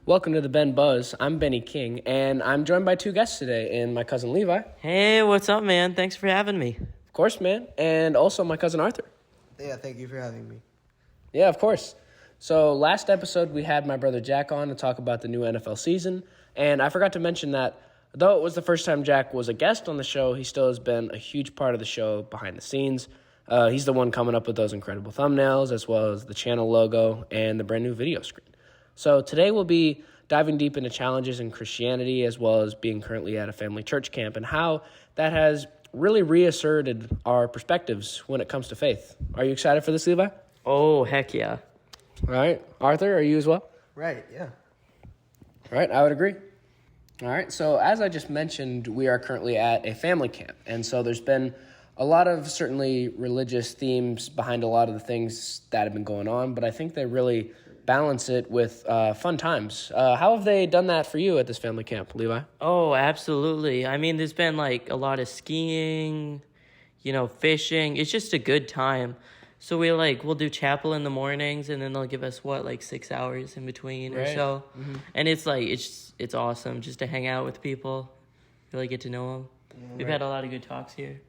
Welcome to the Ben Buzz. I'm Benny King, and I'm joined by two guests today, and my cousin Levi. Hey, what's up, man? Thanks for having me. Of course, man. And also my cousin Arthur. Yeah, thank you for having me. Yeah, of course. So last episode, we had my brother Jack on to talk about the new NFL season, and I forgot to mention that though it was the first time Jack was a guest on the show, he still has been a huge part of the show behind the scenes. He's the one coming up with those incredible thumbnails, as well as the channel logo and the brand new video screen. So today we'll be diving deep into challenges in Christianity, as well as being currently at a family church camp, and how that has really reasserted our perspectives when it comes to faith. Are you excited for this, Levi? Oh, heck yeah. All right. Arthur, are you as well? Right, yeah. All right, I would agree. All right, so as I just mentioned, we are currently at a family camp, and so there's been a lot of certainly religious themes behind a lot of the things that have been going on, but I think they really balance it with fun times. How have they done that for you at this family camp, Levi? Oh, absolutely. I mean, there's been like a lot of skiing, fishing. It's just a good time. So we'll do chapel in the mornings, and then they'll give us 6 hours in between or so. Mm-hmm. And it's it's awesome just to hang out with people, really get to know them. Yeah, We've had a lot of good talks here.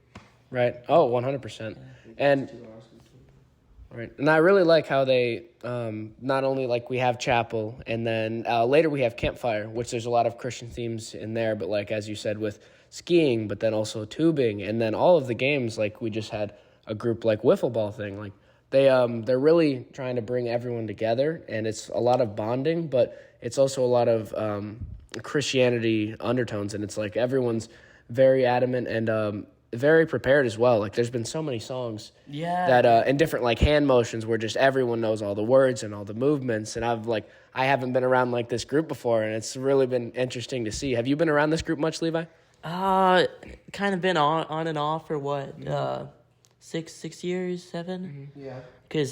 Right. Oh, 100%. And right. And I really like how they not only we have chapel, and then later we have campfire, which there's a lot of Christian themes in there, but as you said, with skiing, but then also tubing, and then all of the games, we just had a group wiffle ball thing. They're really trying to bring everyone together, and it's a lot of bonding, but it's also a lot of Christianity undertones, and it's everyone's very adamant and very prepared as well. There's been so many songs that and different hand motions where just everyone knows all the words and all the movements, and I haven't been around this group before, and it's really been interesting to see. Have you been around this group much, Levi? Kind of been on and off for what? Mm-hmm. 6 years, 7? Mm-hmm. Yeah. Because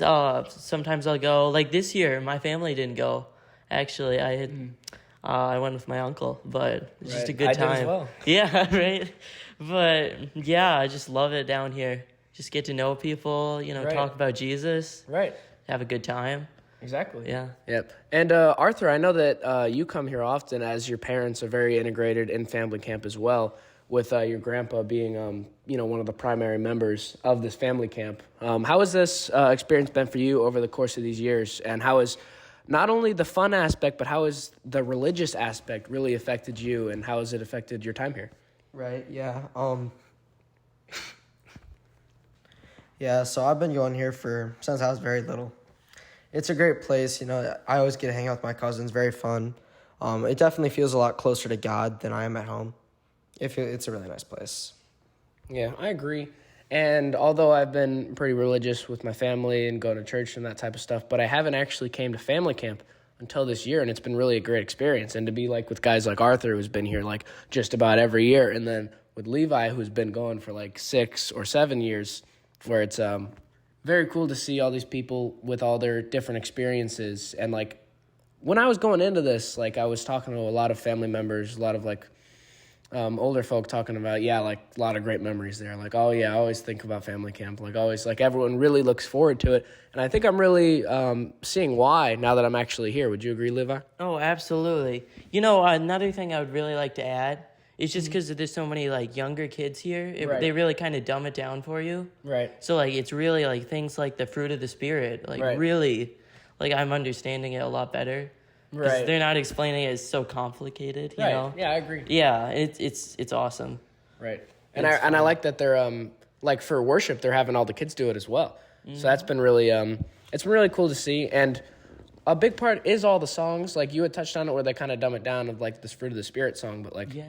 sometimes I'll go. This year, my family didn't go. Actually, I went with my uncle, but it's just a good time. I did as well. Yeah, right? But, yeah, I just love it down here. Just get to know people, talk about Jesus. Right. Have a good time. Exactly. Yeah. Yep. And Arthur, I know that you come here often, as your parents are very integrated in family camp as well, with your grandpa being, one of the primary members of this family camp. How has this experience been for you over the course of these years? And how has not only the fun aspect, but how has the religious aspect really affected you, and how has it affected your time here? Right, yeah. Yeah, so I've been going here since I was very little. It's a great place, I always get to hang out with my cousins, very fun. It definitely feels a lot closer to God than I am at home. It's a really nice place. Yeah, I agree. And although I've been pretty religious with my family and going to church and that type of stuff, but I haven't actually came to family camp until this year, and it's been really a great experience. And to be with guys like Arthur, who's been here just about every year, and then with Levi, who's been going for 6 or 7 years, where it's very cool to see all these people with all their different experiences. And when I was going into this, I was talking to a lot of family members, a lot of older folk talking about, a lot of great memories there. Oh, yeah, I always think about family camp. Always, everyone really looks forward to it. And I think I'm really seeing why now that I'm actually here. Would you agree, Levi? Oh, absolutely. Another thing I would really like to add is just because there's so many, younger kids here. Right. They really kind of dumb it down for you. Right. So, it's really, things like the fruit of the Spirit. Right. Really, I'm understanding it a lot better. Right. They're not explaining it as so complicated, you know? Yeah, I agree. Yeah, it's awesome. Right. And I like that they're for worship they're having all the kids do it as well. Mm-hmm. So that's been really it's been really cool to see. And a big part is all the songs. You had touched on it where they kind of dumb it down of this Fruit of the Spirit song, but yeah.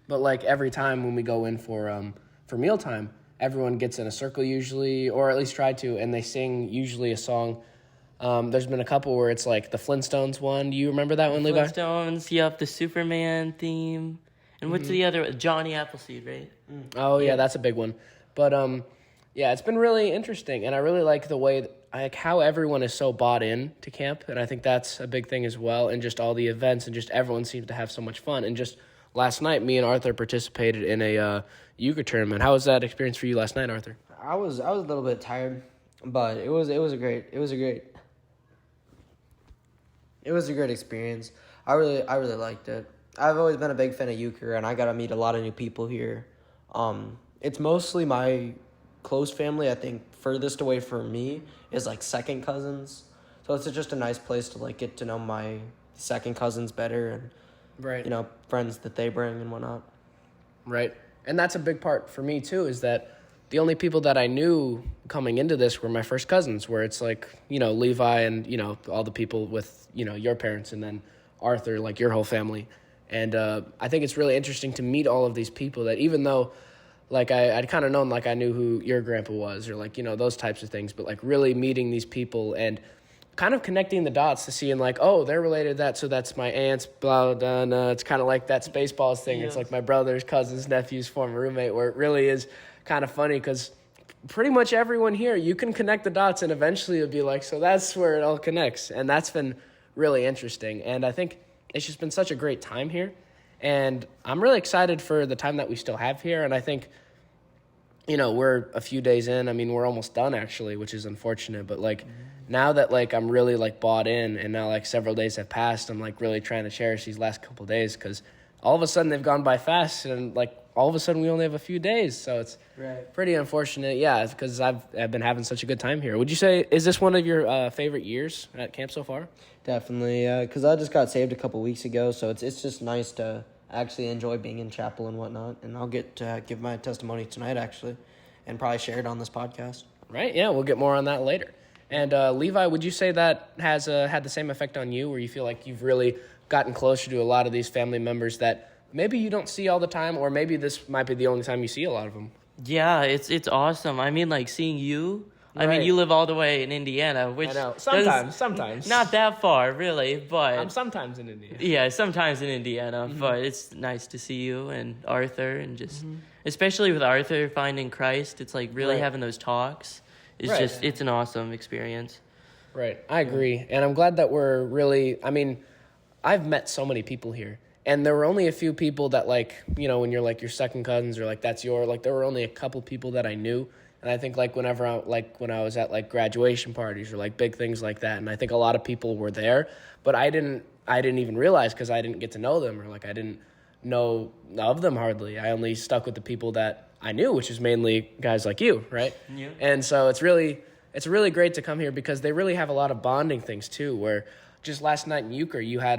But every time when we go in for mealtime, everyone gets in a circle usually, or at least try to, and they sing usually a song. There's been a couple where it's the Flintstones one. Do you remember that one, Levi? Flintstones, yep, the Superman theme. And what's the other? Johnny Appleseed, right? Oh, yeah, that's a big one. But, yeah, it's been really interesting, and I really like the way, how everyone is so bought in to camp, and I think that's a big thing as well, and just all the events, and just everyone seems to have so much fun. And just last night, me and Arthur participated in a euchre tournament. How was that experience for you last night, Arthur? I was a little bit tired, but it was a great. It was a great experience. I really liked it. I've always been a big fan of euchre, and I got to meet a lot of new people here. It's mostly my close family. I think furthest away from me is like second cousins. So it's just a nice place to like get to know my second cousins better and Right. you know, friends that they bring and whatnot. Right. And that's a big part for me, too, is that the only people that I knew coming into this were my first cousins, where it's like, you know, Levi and, you know, all the people with, you know, your parents, and then Arthur, like your whole family. And I think it's really interesting to meet all of these people that even though, like, I'd kind of known, like, I knew who your grandpa was or, like, you know, those types of things, but, like, really meeting these people and kind of connecting the dots to seeing like, oh, they're related to that, so that's my aunt's, blah, blah, blah. It's kind of like that Spaceballs thing. Yes. It's like my brother's cousin's nephew's former roommate, where it really is kind of funny because pretty much everyone here, you can connect the dots and eventually it'll be like, so that's where it all connects. And that's been really interesting. And I think it's just been such a great time here. And I'm really excited for the time that we still have here. And I think, you know, we're a few days in. I mean, we're almost done actually, which is unfortunate. But like now that like I'm really like bought in, and now like several days have passed, I'm like really trying to cherish these last couple of days because all of a sudden they've gone by fast, and like all of a sudden we only have a few days. So it's pretty unfortunate, yeah, because I've been having such a good time here. Would you say, is this one of your favorite years at camp so far? Definitely, because I just got saved a couple weeks ago, so it's just nice to actually enjoy being in chapel and whatnot. And I'll get to give my testimony tonight, actually, and probably share it on this podcast. Right, yeah, we'll get more on that later. And Levi, would you say that has had the same effect on you, where you feel like you've really gotten closer to a lot of these family members that maybe you don't see all the time, or maybe this might be the only time you see a lot of them? Yeah, it's awesome. I mean, like seeing you. I mean, Right. you live all the way in Indiana, which I know. does- Sometimes. not that far, really, but I'm sometimes in India. yeah, sometimes in Indiana. But it's nice to see you and Arthur, and just especially with Arthur finding Christ. It's like really Right. having those talks. It's Right. just it's an awesome experience. Right, I agree. And I'm glad that we're really, I mean, I've met so many people here. And there were only a few people that, like, you know, when you're, like, your second cousins or, like, that's your, like, there were only a couple people that I knew. And I think, like, when I was at, like, graduation parties or, like, big things like that, and I think a lot of people were there, but I didn't even realize because I didn't get to know them, or, like, I didn't know of them hardly. I only stuck with the people that I knew, which is mainly guys like you, right? Yeah. And so it's really great to come here because they really have a lot of bonding things, too, where just last night in Euchre, you had,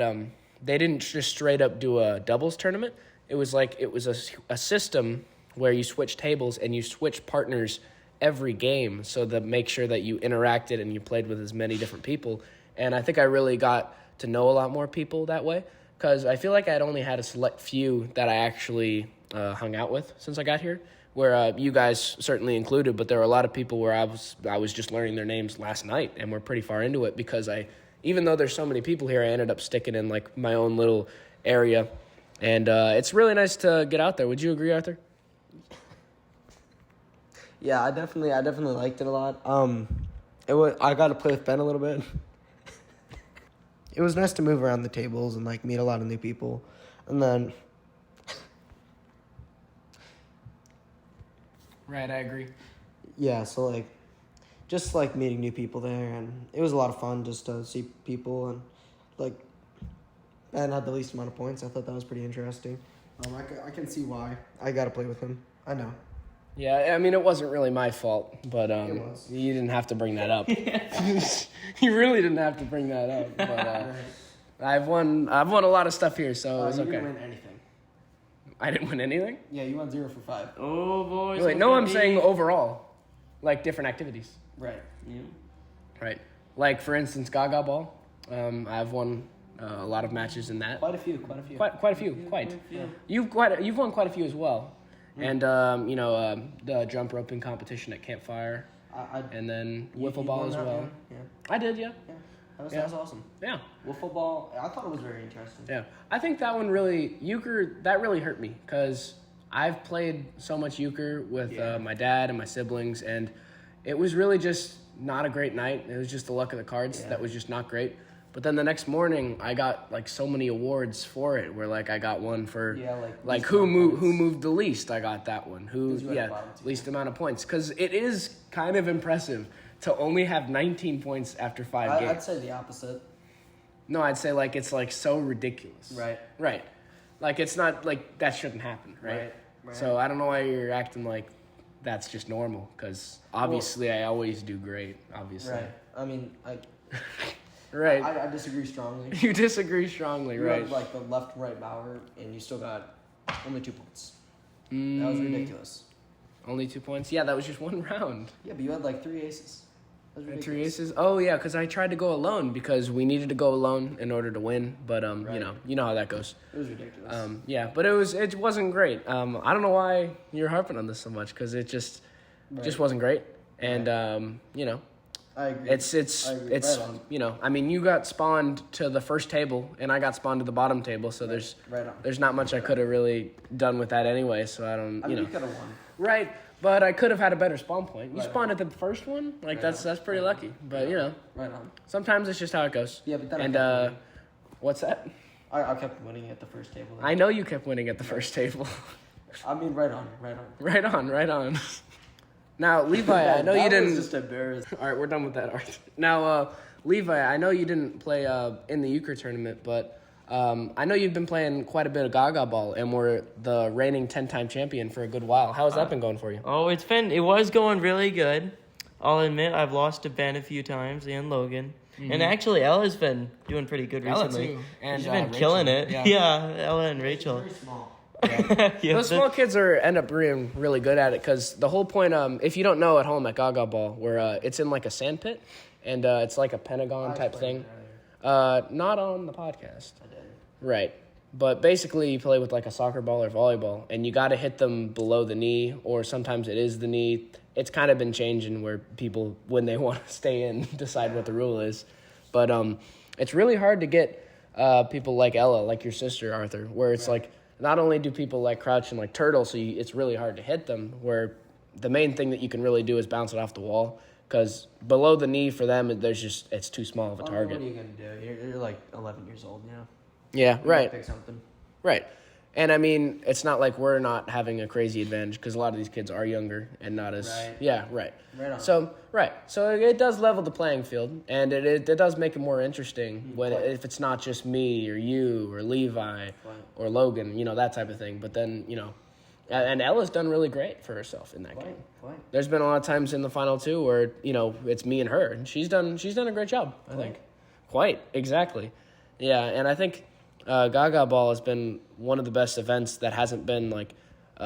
they didn't just straight up do a doubles tournament. It was a system where you switch tables and you switch partners every game, so that make sure that you interacted and you played with as many different people. And I think I really got to know a lot more people that way, because I feel like I'd only had a select few that I actually hung out with since I got here, where you guys certainly included, but there were a lot of people where I was just learning their names last night, and we're pretty far into it because even though there's so many people here, I ended up sticking in like my own little area, and it's really nice to get out there. Would you agree, Arthur? Yeah, I definitely liked it a lot. I got to play with Ben a little bit. It was nice to move around the tables and like meet a lot of new people, and then. Right, I agree. Yeah, so like, just like meeting new people there, and it was a lot of fun just to see people, and like, Ben had the least amount of points. I thought that was pretty interesting. I can see why. I got to play with him. I know. Yeah, I mean, it wasn't really my fault, but It was. you didn't have to bring that up. You really didn't have to bring that up. But I've won a lot of stuff here, so it was okay. You didn't win anything. I didn't win anything? Yeah, you won 0 for 5. Oh boy! Wait, no, I'm saying overall, like different activities. Right. Yeah. Right. Like, for instance, Gaga Ball. I've won a lot of matches in that. Quite a few. Quite a few. Quite. Yeah. You've won quite a few as well. And the jump roping competition at Campfire, and then wiffle ball as well. Yeah. I did, yeah. That was awesome. Yeah. Wiffle ball, I thought it was very interesting. Yeah. I think that one really, euchre, that really hurt me because I've played so much euchre with my dad and my siblings, and it was really just not a great night. It was just the luck of the cards that was just not great. But then the next morning, I got like so many awards for it. Where like I got one for like who moved the least. I got that one. Least amount of points, because it is kind of impressive to only have 19 points after 5 games. I'd say the opposite. No, I'd say like it's like so ridiculous. Right. Right. Like it's not like that shouldn't happen, right? So I don't know why you're acting like that's just normal, because obviously I always do great, obviously. Right. I mean, Right. I disagree strongly. You disagree strongly, You right? had like the left-right bower, and you still got only 2 points. That was ridiculous. Only 2 points? Yeah, that was just one round. Yeah, but you had like 3 aces. That was And ridiculous. 3 aces? Oh, yeah, because I tried to go alone because we needed to go alone in order to win. But, Right. you know how that goes. It was ridiculous. Yeah, but it wasn't great. I don't know why you're harping on this so much, because it just wasn't great. And, you know, I agree. it's Right on. you know, I mean, you got spawned to the first table and I got spawned to the bottom table, so Right on. there's not much I could have really done with that anyway, so I don't, I you mean, know. you could have won. Right, but I could have had a better spawn point. You Right spawned at the first one, like that's pretty lucky. But you know, Right on. sometimes it's just how it goes. Yeah, but then and I kept winning. what's that? I kept winning at the first table. Then. I know you kept winning at the first table. I mean, right on. right on. Now, Levi, I know you didn't. Just embarrassing. All right, we're done with that, Arthur. Now, Levi, I know you didn't play in the euchre tournament, but I know you've been playing quite a bit of Gaga Ball, and were the reigning 10-time champion for a good while. How has that been going for you? Oh, it was going really good. I'll admit I've lost to Ben a few times and Logan. And actually, Ella's been doing pretty good Ella, recently. too. And, She's been Rachel. killing it. Yeah. Yeah, Ella and Rachel. Very small. Yeah, Those small kids end up being really good at it, because the whole point, if you don't know at home at Gaga Ball, where it's in like a sand pit, and it's like a pentagon type thing. Not on the podcast. I did. Right. But basically you play with like a soccer ball or volleyball, and you got to hit them below the knee, or sometimes it is the knee. It's kind of been changing where people, when they want to stay in, decide what the rule is. But it's really hard to get people like Ella, like your sister, Arthur, where it's like, not only do people like crouch and like turtle, so it's really hard to hit them, where the main thing that you can really do is bounce it off the wall, because below the knee for them, it's too small of a target. What are you going to do? You're like 11 years old now. Yeah, You right. gotta Pick something. Right. And I mean, it's not like we're not having a crazy advantage, because a lot of these kids are younger and not as... Right. Yeah, right. Right on. So it does level the playing field, and it does make it more interesting if it's not just me or you or Levi or Logan, you know, that type of thing. But then, you know, and Ella's done really great for herself in that game. There's been a lot of times in the final two where, you know, it's me and her, and she's done a great job, I think. Quite, exactly. Yeah, and I think Gaga Ball has been one of the best events that hasn't been like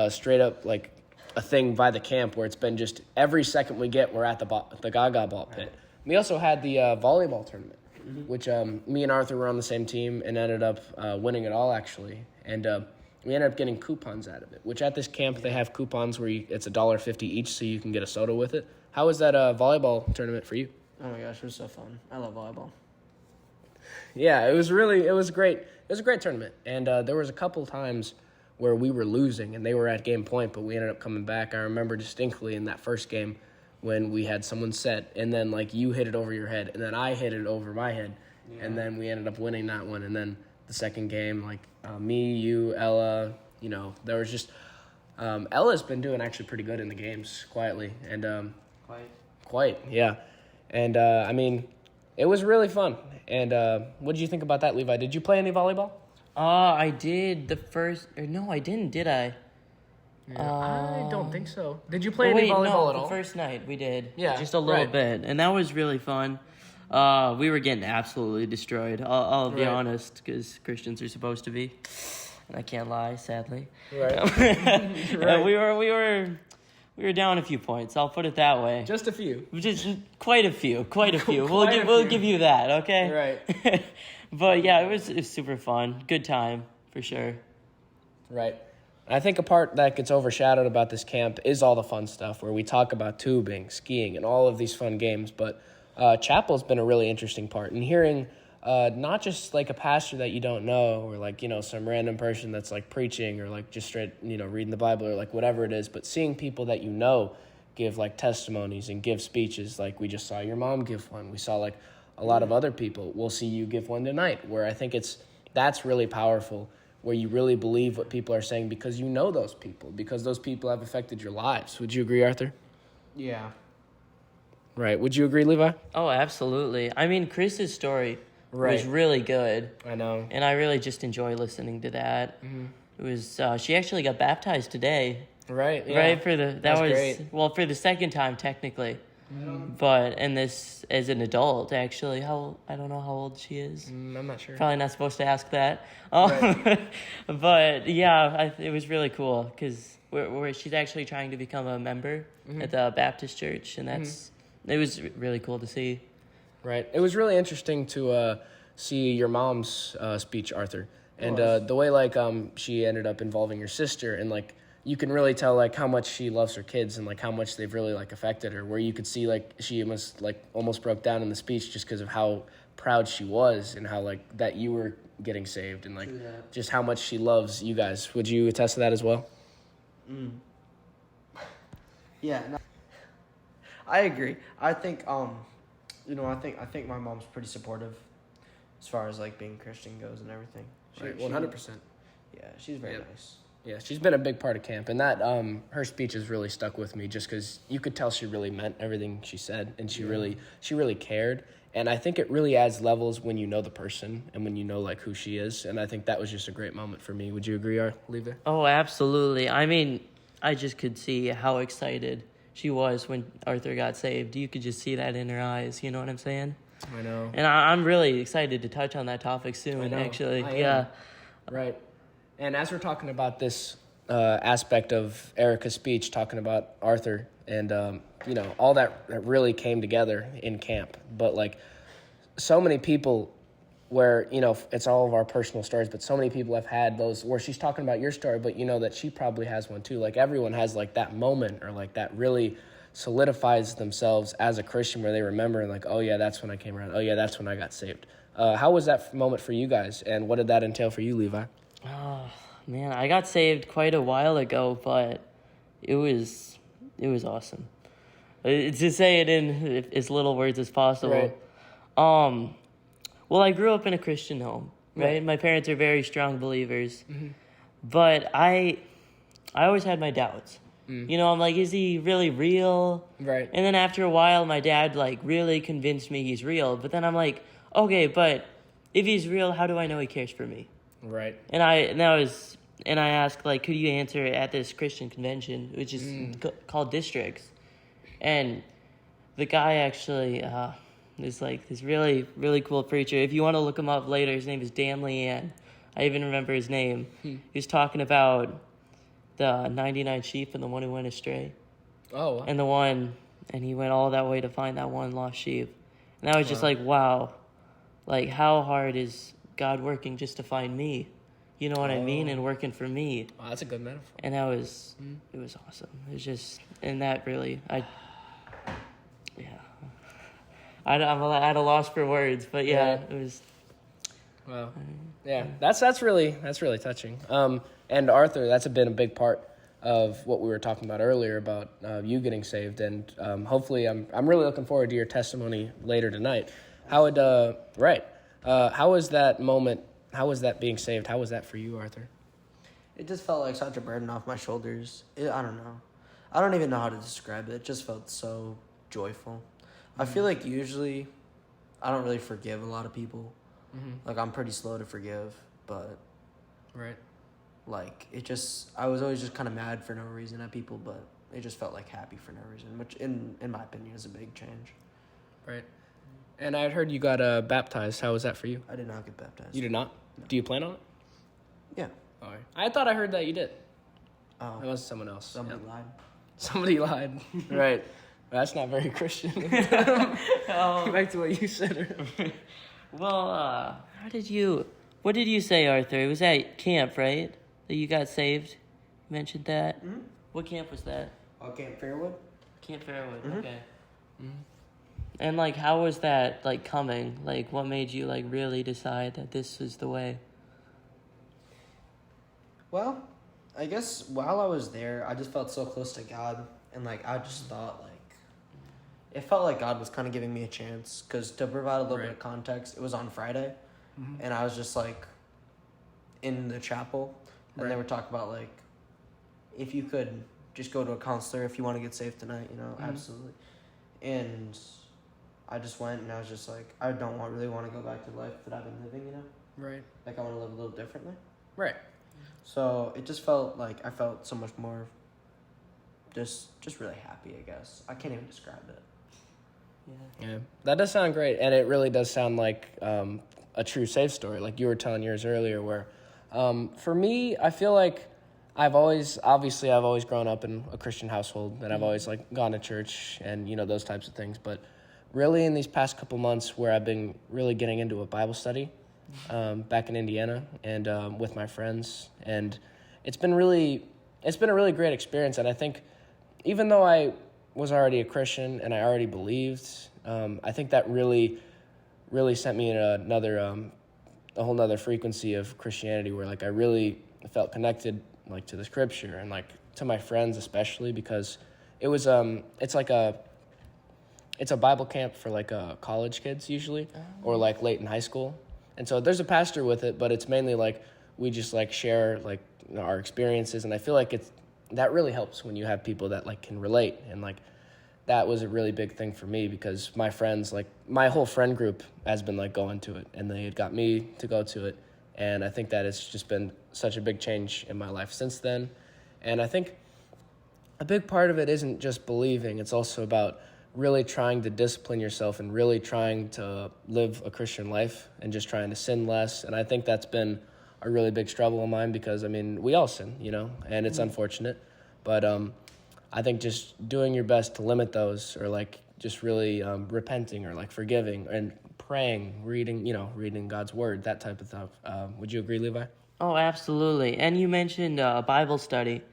straight up like a thing by the camp, where it's been just every second we get, we're at the Gaga Ball pit. Right. We also had the volleyball tournament, which me and Arthur were on the same team and ended up winning it all, actually. And we ended up getting coupons out of it, which at this camp they have coupons where it's $1.50 each, so you can get a soda with it. How was that volleyball tournament for you? Oh my gosh, it was so fun. I love volleyball. Yeah, it was great. It was a great tournament, and there was a couple times where we were losing and they were at game point, but we ended up coming back. I remember distinctly in that first game when we had someone set, and then like you hit it over your head, and then I hit it over my head, and then we ended up winning that one. And then the second game, like me, you, Ella, you know, there was just Ella's been doing actually pretty good in the games quietly, and quite, yeah. And I mean, it was really fun. And what did you think about that, Levi? Did you play any volleyball? I did the first... No, I didn't, did I? I don't think so. Did you play any volleyball at all? The first night we did. Yeah, just a little bit. And that was really fun. We were getting absolutely destroyed. I'll be honest, because Christians are supposed to be. And I can't lie, sadly. Right. We were down a few points. I'll put it that way. Just a few. Just quite a few. We'll give you that, okay? Right. But yeah, it was super fun. Good time, for sure. Right. I think a part that gets overshadowed about this camp is all the fun stuff where we talk about tubing, skiing, and all of these fun games. But chapel's been a really interesting part. And hearing not just like a pastor that you don't know, or like, you know, some random person that's like preaching, or like just straight, you know, reading the Bible, or like whatever it is, but seeing people that you know give like testimonies and give speeches. Like we just saw your mom give one. We saw like a lot of other people. We'll see you give one tonight, where I think that's really powerful, where you really believe what people are saying because you know those people, because those people have affected your lives. Would you agree, Arthur? Yeah. Right. Would you agree, Levi? Oh, absolutely. I mean, Chris's story Right. It was really good. I know. And I really just enjoy listening to that. Mm-hmm. It was she actually got baptized today. Right. Yeah. Right that was great. well for the second time technically. But and this as an adult actually. I don't know how old she is. I'm not sure. Probably not supposed to ask that. Right. But yeah, it was really cool because she's actually trying to become a member at the Baptist church, and it was really cool to see. Right. It was really interesting to see your mom's speech, Arthur, and the way like she ended up involving your sister, and like you can really tell like how much she loves her kids and like how much they've really like affected her. Where you could see like she almost broke down in the speech just because of how proud she was and how like that you were getting saved and like just how much she loves you guys. Would you attest to that as well? Yeah, no, I agree. I think I think my mom's pretty supportive as far as like being Christian goes and everything. Right, 100%. Yeah, she's very nice. Yeah, she's been a big part of camp, and that her speech has really stuck with me just because you could tell she really meant everything she said, and she really cared. And I think it really adds levels when you know the person and when you know like who she is. And I think that was just a great moment for me. Would you agree, Levi? Oh, absolutely. I mean, I just could see how excited she was when Arthur got saved. You could just see that in her eyes. You know what I'm saying? I know. And I'm really excited to touch on that topic soon. I know. Actually, I yeah. am. Right. And as we're talking about this aspect of Erica's speech, talking about Arthur and all that really came together in camp, but like so many people where it's all of our personal stories, but so many people have had those where she's talking about your story, but that she probably has one too. Like everyone has like that moment or like that really solidifies themselves as a Christian where they remember and like, oh yeah, that's when I came around. Oh yeah, that's when I got saved. How was that moment for you guys, and what did that entail for you, Levi? Oh man, I got saved quite a while ago, but it was awesome. To say it in as little words as possible. Right. Well, I grew up in a Christian home, right? My parents are very strong believers, but I always had my doubts. I'm like, is he really real? Right. And then after a while, my dad like really convinced me he's real. But then I'm like, okay, but if he's real, how do I know he cares for me? Right. And I asked like, could you answer at this Christian convention, which is called Districts, and the guy actually is like this really, really cool preacher. If you want to look him up later, his name is Dan Leanne. I even remember his name. He was talking about the 99 sheep and the one who went astray. Oh, wow. And he went all that way to find that one lost sheep. And I was just like, wow, like how hard is God working just to find me? You know what I mean? And working for me. Wow, that's a good metaphor. And it was awesome. It was just, and that really, I'm at a loss for words, but yeah. It was. Wow. Yeah, that's really touching. And Arthur, that's been a big part of what we were talking about earlier about you getting saved, and hopefully, I'm really looking forward to your testimony later tonight. How was that moment? How was that being saved? How was that for you, Arthur? It just felt like such a burden off my shoulders. I don't know. I don't even know how to describe it. It just felt so joyful. I feel like usually I don't really forgive a lot of people. Like I'm pretty slow to forgive, but like I was always just kind of mad for no reason at people, but it just felt like happy for no reason, which in my opinion is a big change. Right. And I had heard you got baptized. How was that for you? I did not get baptized. You did not? No. Do you plan on it? Yeah. All right. I thought I heard that you did. Oh. That was someone else. Somebody lied. Somebody lied. Right. That's not very Christian. Back to what you said. Well, what did you say, Arthur? It was at camp, right? That you got saved? You mentioned that? Mm-hmm. What camp was that? Camp Fairwood. Camp Fairwood, okay. And, like, how was that, like, coming? Like, what made you, like, really decide that this is the way? Well, I guess while I was there, I just felt so close to God. And, like, I just thought, like, it felt like God was kind of giving me a chance. Because to provide a little bit of context, it was on Friday. And I was just, like, in the chapel. And they were talking about, like, if you could just go to a counselor if you want to get saved tonight, absolutely. And I just went and I was just like, I don't really want to go back to the life that I've been living, you know? Right. Like, I want to live a little differently. Right. So it just felt like I felt so much more just really happy, I guess. I can't even describe it. Yeah, that does sound great, and it really does sound like a true safe story, like you were telling yours earlier. Where, for me, I feel like I've always grown up in a Christian household, and I've always like gone to church and those types of things. But really, in these past couple months, where I've been really getting into a Bible study, back in Indiana, and with my friends, and it's been a really great experience. And I think, even though I was already a Christian and I already believed, I think that really sent me in a whole nother frequency of Christianity, where like I really felt connected like to the scripture and like to my friends, especially because it was it's a Bible camp for like college kids usually, or like late in high school. And so there's a pastor with it, but it's mainly like we just like share like our experiences, and I feel like that really helps when you have people that like can relate. And like that was a really big thing for me, because my friends, like my whole friend group has been like going to it, and they had got me to go to it. And I think that it's just been such a big change in my life since then. And I think a big part of it isn't just believing, it's also about really trying to discipline yourself and really trying to live a Christian life and just trying to sin less. And I think that's been a really big struggle of mine, because I mean, we all sin, and it's unfortunate, but I think just doing your best to limit those, or like just really repenting, or like forgiving and praying, reading God's word, that type of stuff. Would you agree, Levi? Oh, absolutely. And you mentioned Bible study,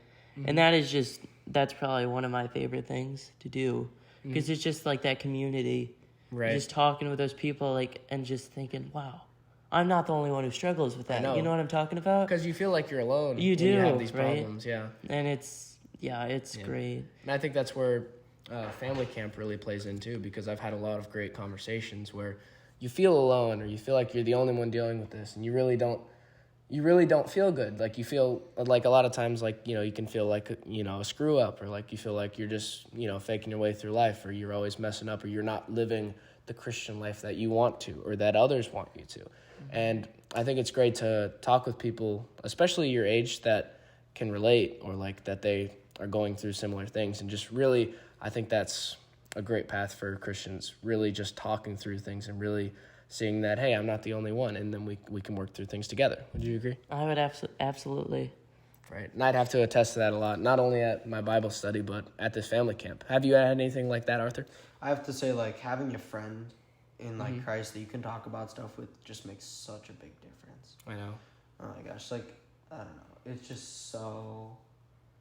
and that's probably one of my favorite things to do, because it's just like that community, right? Just talking with those people, like, and just thinking, wow, I'm not the only one who struggles with that. You know what I'm talking about? Because you feel like you're alone. You do, when you have these right? problems, yeah. And it's great. And I think that's where family camp really plays in too, because I've had a lot of great conversations where you feel alone, or you feel like you're the only one dealing with this, and you really don't feel good. Like you feel like a lot of times, like, you can feel like, a screw up, or like you feel like you're just, faking your way through life, or you're always messing up, or you're not living the Christian life that you want to, or that others want you to. And I think it's great to talk with people, especially your age, that can relate, or like that they are going through similar things. And just really, I think that's a great path for Christians, really just talking through things and really seeing that, hey, I'm not the only one, and then we can work through things together. Would you agree? I would absolutely. Right. And I'd have to attest to that a lot, not only at my Bible study, but at this family camp. Have you had anything like that, Arthur? I have to say, like, having a friend in, like, Christ that you can talk about stuff with just makes such a big difference. I know. Oh, my gosh. Like, I don't know. It's just so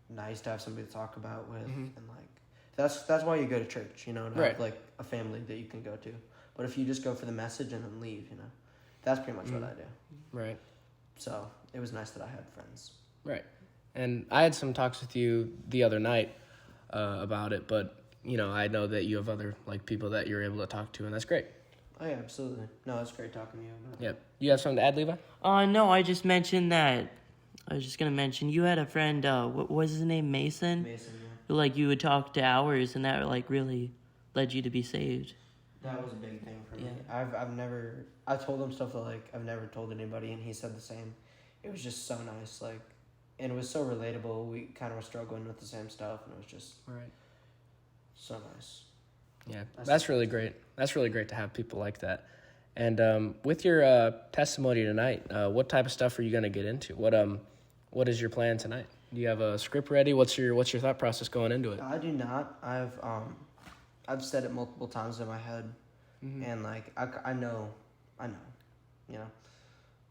nice to have somebody to talk about with. And, like, that's why you go to church, to have, like, a family that you can go to. But if you just go for the message and then leave, that's pretty much what I do. Right. So it was nice that I had friends. Right. And I had some talks with you the other night about it, but, I know that you have other, like, people that you're able to talk to, and that's great. Oh, yeah, absolutely. No, it's great talking to you about it. Yep. You have something to add, Levi? No, I just mentioned that. I was just going to mention, you had a friend, what was his name, Mason? Mason, yeah. Who, like, you would talk to hours, and that, like, really led you to be saved. That was a big thing for me. I told him stuff that, like, I've never told anybody, and he said the same. It was just so nice, like, and it was so relatable. We kind of were struggling with the same stuff, and it was just so nice. Yeah, that's really great. That's really great to have people like that. And with your testimony tonight, what type of stuff are you going to get into? What is your plan tonight? Do you have a script ready? What's your thought process going into it? I do not. I've said it multiple times in my head, and like I know,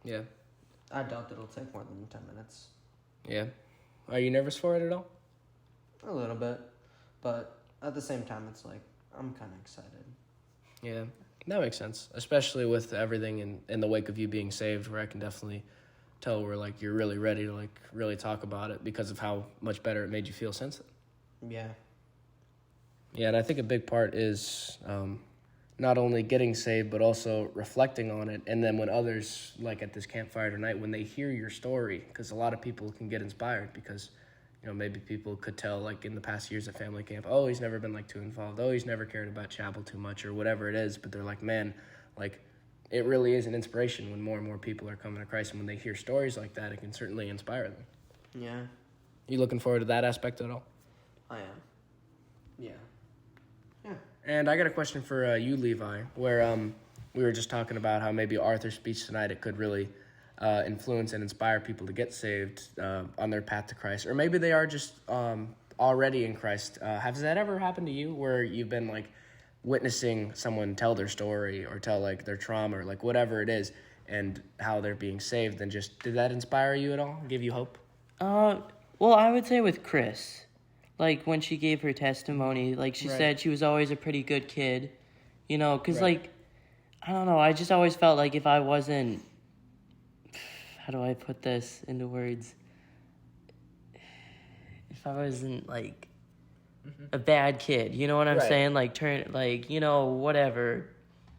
Yeah. I doubt it'll take more than 10 minutes. Yeah. Are you nervous for it at all? A little bit, but at the same time, it's like I'm kind of excited. Yeah, that makes sense, especially with everything in the wake of you being saved, where I can definitely tell where like you're really ready to like really talk about it because of how much better it made you feel since then. Yeah. Yeah, and I think a big part is not only getting saved, but also reflecting on it. And then when others, like at this campfire tonight, when they hear your story, because a lot of people can get inspired because, you know, maybe people could tell, like, in the past years at family camp, oh, he's never been, like, too involved. Oh, he's never cared about chapel too much or whatever it is. But they're like, man, like, it really is an inspiration when more and more people are coming to Christ. And when they hear stories like that, it can certainly inspire them. Yeah, You looking forward to that aspect at all? I am. Yeah. Yeah. And I got a question for you, Levi, where we were just talking about how maybe Arthur's speech tonight, it could really influence and inspire people to get saved on their path to Christ. Or maybe they are just already in Christ. Has that ever happened to you where you've been, like, witnessing someone tell their story or tell, like, their trauma or, like, whatever it is and how they're being saved? And just, did that inspire you at all? Give you hope? Well, I would say with Chris, like, when she gave her testimony, like, she said she was always a pretty good kid, you know, because, like, I don't know, I just always felt like if I wasn't, how do I put this into words? If I wasn't, like, a bad kid, you know what I'm saying? Like, you know, whatever,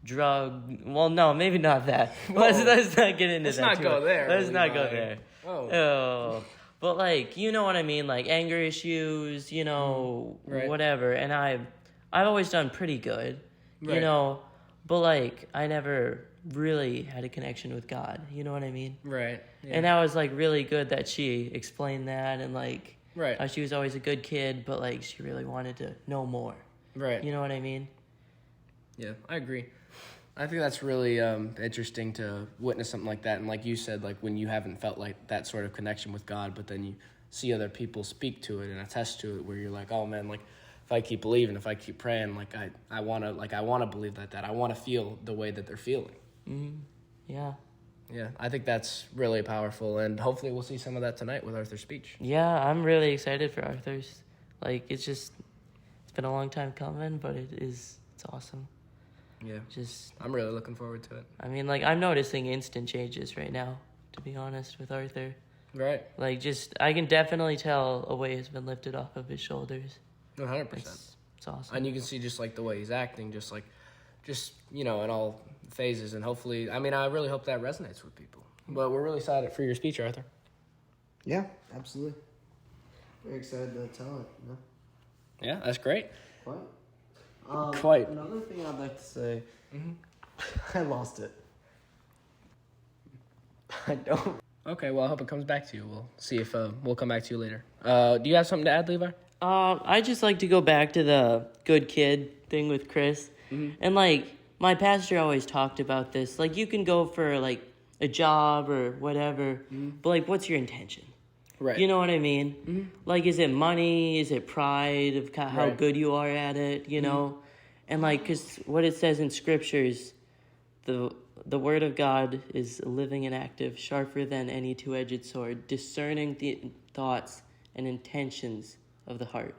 well, no, maybe not that. Let's not get into that. Let's not go there. Let's not go there. Oh. But, like, you know what I mean? Like, anger issues, you know, whatever. And I've always done pretty good, you know. But, like, I never really had a connection with God. You know what I mean? Right. Yeah. And that was, like, really good that she explained that. And, like, Right. how she was always a good kid, but, like, she really wanted to know more. Right. You know what I mean? Yeah, I agree. I think that's really interesting to witness something like that. And like you said, like when you haven't felt like that sort of connection with God, but then you see other people speak to it and attest to it, where you're like, oh man, like if I keep believing, if I keep praying, like I want to believe that I want to feel the way that they're feeling. Mm-hmm. Yeah. Yeah, I think that's really powerful, and hopefully we'll see some of that tonight with Arthur's speech. Yeah, I'm really excited for Arthur's. Like, it's been a long time coming, but it's awesome. Yeah, I'm really looking forward to it. I mean, like, I'm noticing instant changes right now, to be honest, with Arthur. Right. Like, I can definitely tell a weight has been lifted off of his shoulders. 100%. It's awesome. And you can see just, like, the way he's acting, just, you know, in all phases. And hopefully, I mean, I really hope that resonates with people. But we're really excited for your speech, Arthur. Yeah, absolutely. Very excited to tell it, you know? Yeah, that's great. What? Quite. Another thing I'd like to say, I lost it. I don't. Okay, well, I hope it comes back to you. We'll see if we'll come back to you later. Do you have something to add, Levi? I just like to go back to the good kid thing with Chris. Mm-hmm. And, like, my pastor always talked about this. Like, you can go for, like, a job or whatever, but, like, what's your intention? Right. You know what I mean? Mm-hmm. Like, is it money? Is it pride of how good you are at it, you know? And, like, because what it says in scriptures, the word of God is living and active, sharper than any two-edged sword, discerning the thoughts and intentions of the heart.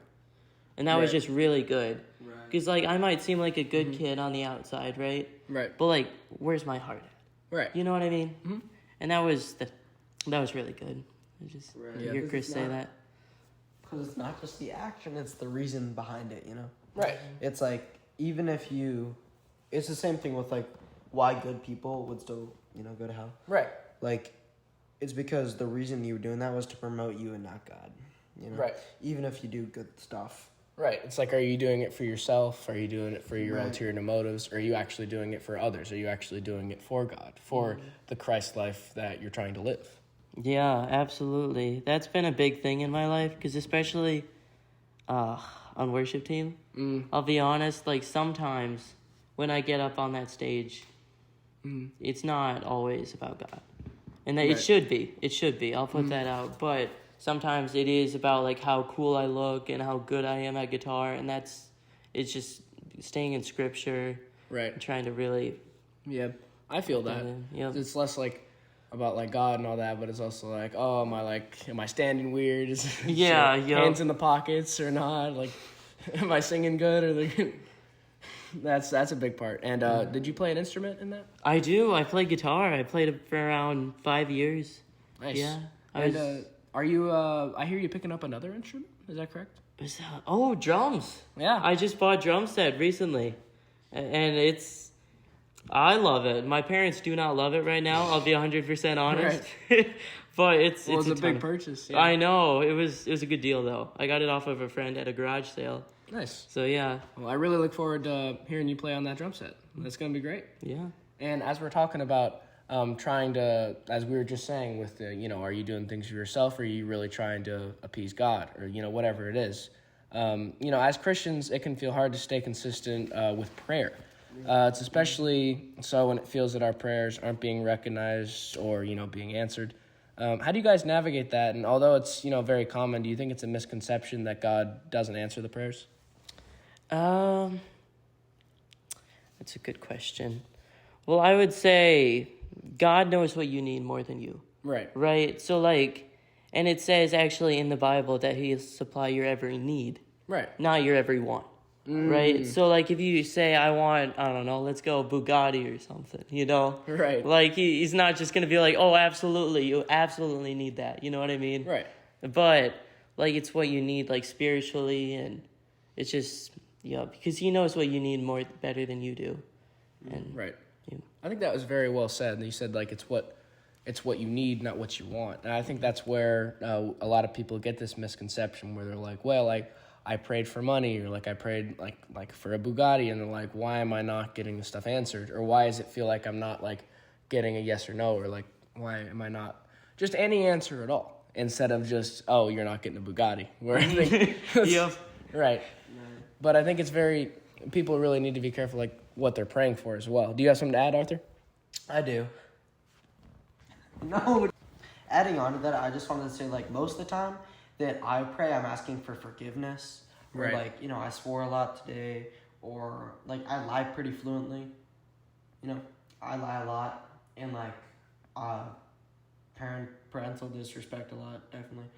And that was just really good. Because, like, I might seem like a good kid on the outside, right? Right. But, like, where's my heart at? Right. You know what I mean? Mm-hmm. And that was really good. Just hear Chris say that. Because it's not just the action, it's the reason behind it, you know? Right. It's like, even if it's the same thing with, like, why good people would still, you know, go to hell. Right. Like, it's because the reason you were doing that was to promote you and not God, you know? Right. Even if you do good stuff. Right. It's like, are you doing it for yourself? Are you doing it for your ulterior motives? Or are you actually doing it for others? Are you actually doing it for God, for the Christ life that you're trying to live? Yeah, absolutely. That's been a big thing in my life, because especially on worship team, I'll be honest, like, sometimes when I get up on that stage, it's not always about God. And that it should be. I'll put that out. But sometimes it is about, like, how cool I look and how good I am at guitar, and it's just staying in scripture. Right. And trying to really... Yeah, I feel that. Yep. It's less, like, about, like, God and all that, but it's also like, oh, am I standing weird? Hands in the pockets or not? Like, am I singing good? Or that's a big part. And did you play an instrument in that? I do. I play guitar. I played it for around 5 years. Nice. Yeah. Are you, I hear you picking up another instrument. Is that correct? Drums. Yeah. I just bought a drum set recently. And I love it. My parents do not love it right now. I'll be 100% honest. But it's Well, a it's a big purchase. Yeah. I know. It was a good deal though. I got it off of a friend at a garage sale. Nice. So yeah. Well, I really look forward to hearing you play on that drum set. That's going to be great. Yeah. And as we're talking about trying to, as we were just saying with the, are you doing things for yourself, or are you really trying to appease God, or, whatever it is. As Christians, it can feel hard to stay consistent with prayer. It's especially so when it feels that our prayers aren't being recognized or, being answered. How do you guys navigate that? And although it's, very common, do you think it's a misconception that God doesn't answer the prayers? That's a good question. Well, I would say God knows what you need more than you. Right. Right? So, and it says actually in the Bible that He'll supply your every need. Right. Not your every want. Right? So, if you say, I want, I don't know, let's go Bugatti or something, Right. He's not just going to be like, oh, absolutely, you absolutely need that. You know what I mean? Right. But, it's what you need, spiritually, and it's just, because He knows what you need better than you do. And right. I think that was very well said. And you said, it's what you need, not what you want. And I think that's where a lot of people get this misconception where they're like, well, I prayed for money, or I prayed like for a Bugatti, and they're like, why am I not getting the stuff answered? Or why does it feel like I'm not getting a yes or no? Or why am I not just any answer at all, instead of just, oh, you're not getting a Bugatti? Where I think Yep. Right. But I think it's people really need to be careful what they're praying for as well. Do you have something to add, Arthur? I do. No. Adding on to that, I just wanted to say, most of the time that I pray, I'm asking for forgiveness. Or, Right. I swore a lot today. Or, I lie pretty fluently. I lie a lot. And, parental disrespect a lot, definitely.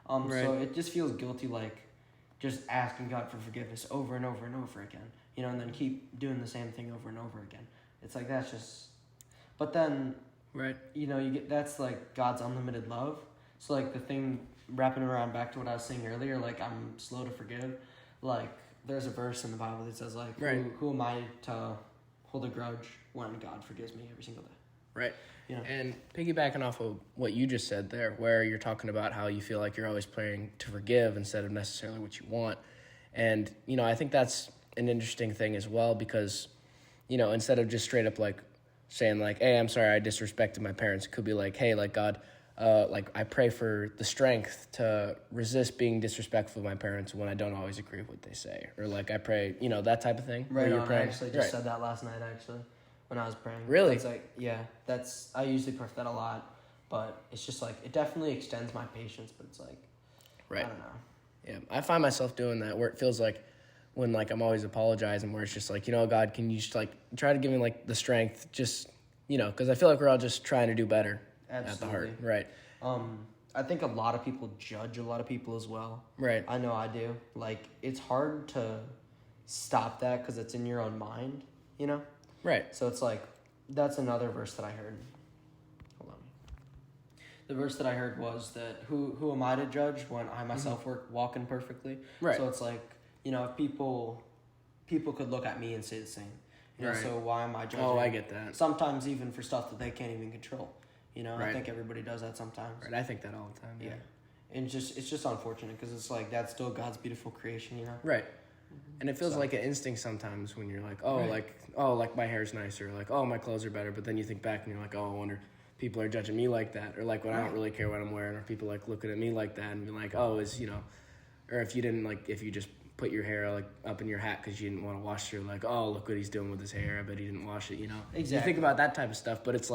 Right. So it just feels guilty, just asking God for forgiveness over and over and over again. And then keep doing the same thing over and over again. It's that's just... But then... Right. you get that's God's unlimited love. So the thing wrapping around back to what I was saying earlier, I'm slow to forgive. There's a verse in the Bible that says right. who am I to hold a grudge when God forgives me every single day? Right. And piggybacking off of what you just said there, where you're talking about how you feel like you're always praying to forgive instead of necessarily what you want. And, I think that's an interesting thing as well, because, instead of just straight up saying hey, I'm sorry I disrespected my parents, it could be hey, God, I pray for the strength to resist being disrespectful to my parents when I don't always agree with what they say, or I pray, that type of thing. Right. You're I praying. actually just said that last night when I was praying. Really? It's I usually pray for that a lot, but it's just it definitely extends my patience, but it's right. I don't know. Yeah, I find myself doing that where it feels when I'm always apologizing, where it's just God, can you just try to give me the strength, just because I feel like we're all just trying to do better. Absolutely. At the heart, right? I think a lot of people judge a lot of people as well. Right. I know I do. It's hard to stop that because it's in your own mind, Right. So it's that's another verse that I heard. Hold on. The verse that I heard was that who am I to judge when I myself walking perfectly? Right. So it's if people could look at me and say the same. Right. So why am I judging? Oh, I get that. Sometimes even for stuff that they can't even control. Right. I think everybody does that sometimes. Right. I think that all the time. Yeah. And it's just unfortunate because it's that's still God's beautiful creation, Right. And it feels like an instinct sometimes when you're right. My hair's nicer, my clothes are better, but then you think back and you're I wonder people are judging me like that, or when I don't really care what I'm wearing, or people looking at me like that and being or if you didn't if you just put your hair up in your hat because you didn't want to wash it, oh, look what he's doing with his hair, I bet he didn't wash it, Exactly. You think about that type of stuff, but it's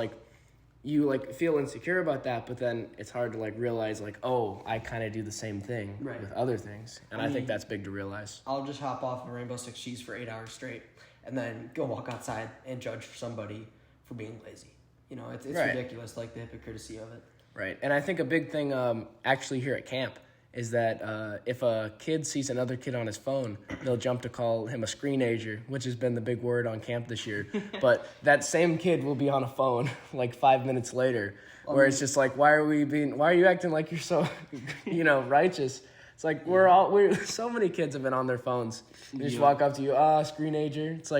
you feel insecure about that, but then it's hard to realize oh, I kind of do the same thing Right. with other things, and I think that's big to realize. I'll just hop off of Rainbow Six Cheese for 8 hours straight and then go walk outside and judge somebody for being lazy. It's Right. ridiculous, the hypocrisy of it. Right, and I think a big thing actually here at camp is that if a kid sees another kid on his phone, they'll jump to call him a screenager, which has been the big word on camp this year. But that same kid will be on a phone 5 minutes later, where it's just why are you acting like you're so, righteous? It's we're so many kids have been on their phones. They just walk up to you, screenager. It's